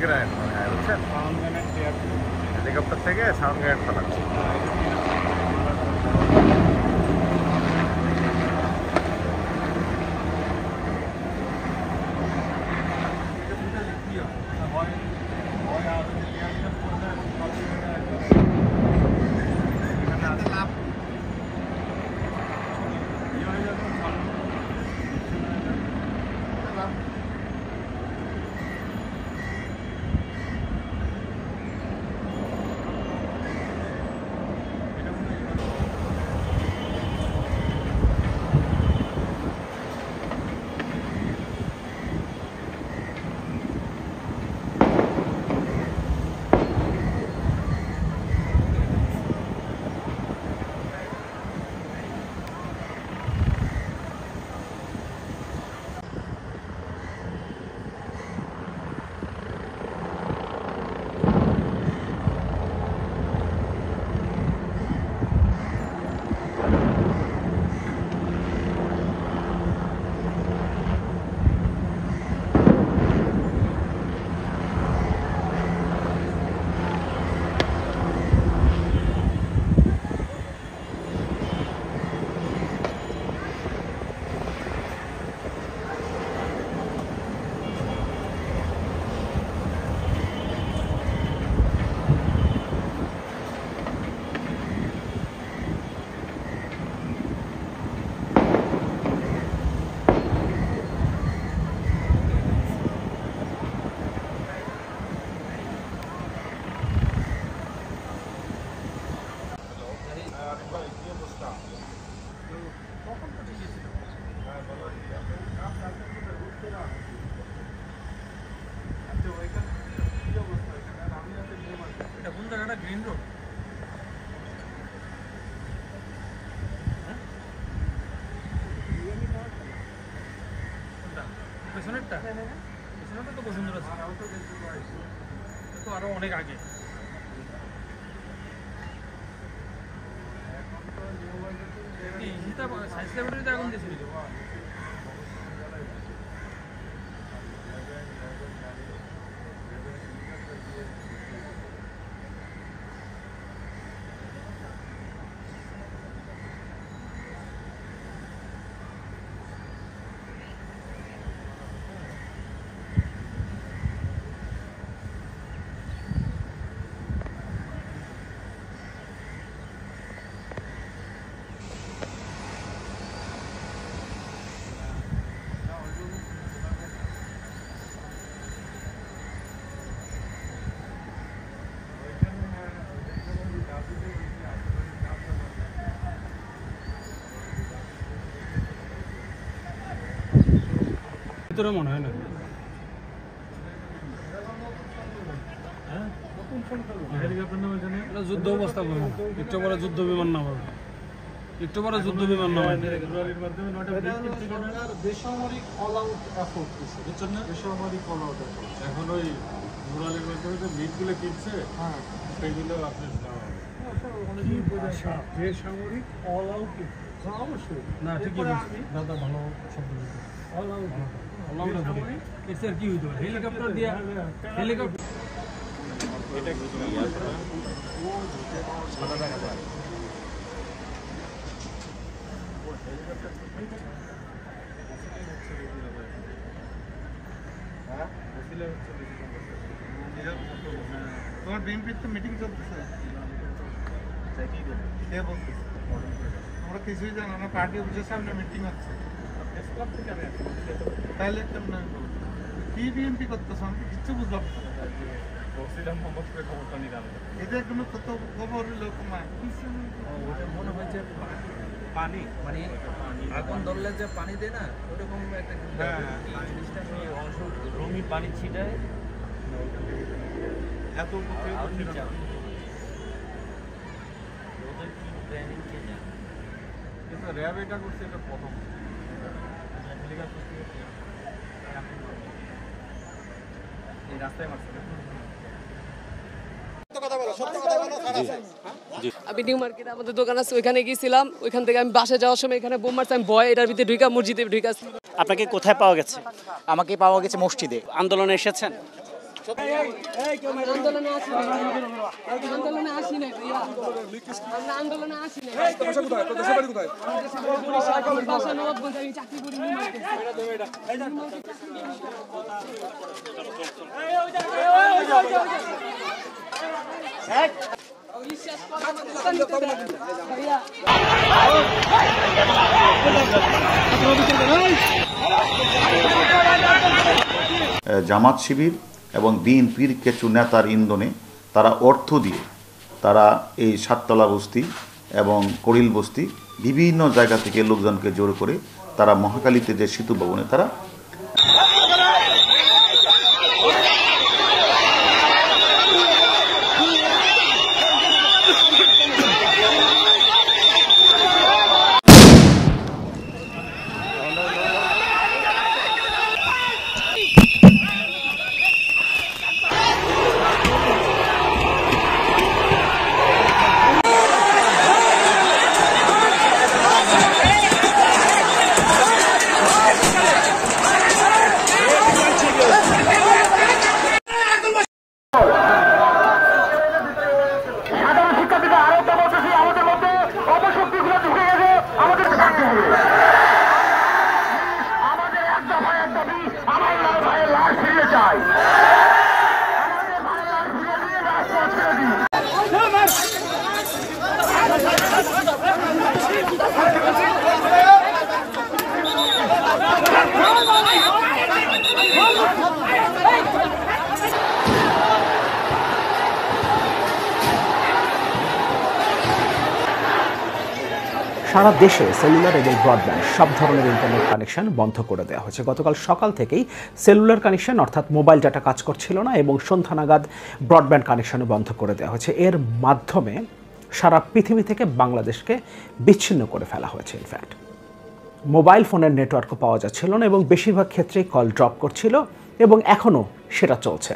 Grenade মনে হয়, বুঝছেন? হেলিকপ্টার থেকে সাউন্ড গ্রেনেড চালাচ্ছে। এটা কোন জায়গাটা? গ্রিন রোড কোনটা? পেছনেরটা? পেছনেরটা তো বসুন্ধরা ছিল, তো আরো অনেক আগে। সায়েন্স ল্যাবরেটরিতে আগুন দিয়েছিল। ভিতরে মনে হয় না, যুদ্ধ অবস্থা করবে, একটু পরে যুদ্ধ বিমান নামাবে, একটু পরে যুদ্ধ বিমান নামাবে। বেসামরিক অল আউট এফোর্ট বুঝছেন না? বেসামরিক অল আউট এফোর্ট এখন ওই নুরালির মাধ্যমে যে মিটগুলো কিনছে, হ্যাঁ সেইগুলো আপনি বেসামরিক অল আউট। অবশ্যই না ঠিকই বলছি দাদা, ভালো শব্দ অল আউট। এর কি হইতো? হেলিকপ্টার দিয়া হেলিকপ্টার এটা কি আসলে সাদা দেখা যায়। তোমার বিএনপির তো মিটিং চলতেছে, কে বলতেছে? আমরা কিছুই জানো না, পার্টি অফিসের সামনে মিটিং হচ্ছে। তাহলে কেমন কি বিএনপি করতেছ? আমি কিচ্ছু বুঝলাম না। এটা কোনো কত খবর লোক মনে হয় যে পানি মানে আগুন ধরলে যে পানি দেয় না, ওরকম একটা জিনিসটা অংশ রঙিন পানি ছিটায় এত র্যাব এটা করছে, এটা প্রথম এই রাস্তায় মারছে। আমি নিউ মার্কেটে আমাদের দোকান আছে, ওইখানে গিয়েছিলাম। ওইখান থেকে আমি বাসে যাওয়ার সময় এখানে বোম মারছে, আমি ভয় এটার ভিতরে ঢুকা মসজিদে ঢুকা। আপনাকে কোথায় পাওয়া গেছে? আমাকে পাওয়া গেছে মসজিদে। আন্দোলনে এসেছেন? আন্দোলনে আসি নাই, আন্দোলনে আসি নাই ভাইয়া, আমরা আন্দোলনে আসি নাই। আমার বাসা নবাবগঞ্জ, আমি চাকরি করি বিশ্বাস করেন ভাইয়া। জামাত শিবির এবং বিএনপির কিছু নেতার ইন্ধনে তারা অর্থ দিয়ে তারা এই সাততলা বস্তি এবং করিল বস্তি বিভিন্ন জায়গা থেকে লোকজনকে জোর করে তারা মহাখালীতে যে সেতু ভবনে তারা সারা দেশে সেলুলার এবং ব্রডব্যান্ড সব ধরনের ইন্টারনেট কানেকশন বন্ধ করে দেওয়া হয়েছে। গতকাল সকাল থেকেই সেলুলার কানেকশন অর্থাৎ মোবাইল ডাটা কাজ করছিল না এবং সন্ধ্যা নাগাদ ব্রডব্যান্ড কানেকশনও বন্ধ করে দেওয়া হয়েছে। এর মাধ্যমে সারা পৃথিবী থেকে বাংলাদেশকে বিচ্ছিন্ন করে ফেলা হয়েছে। ইনফ্যাক্ট মোবাইল ফোনের নেটওয়ার্কও পাওয়া যাচ্ছিল না এবং বেশিরভাগ ক্ষেত্রেই কল ড্রপ করছিল এবং এখনও সেটা চলছে।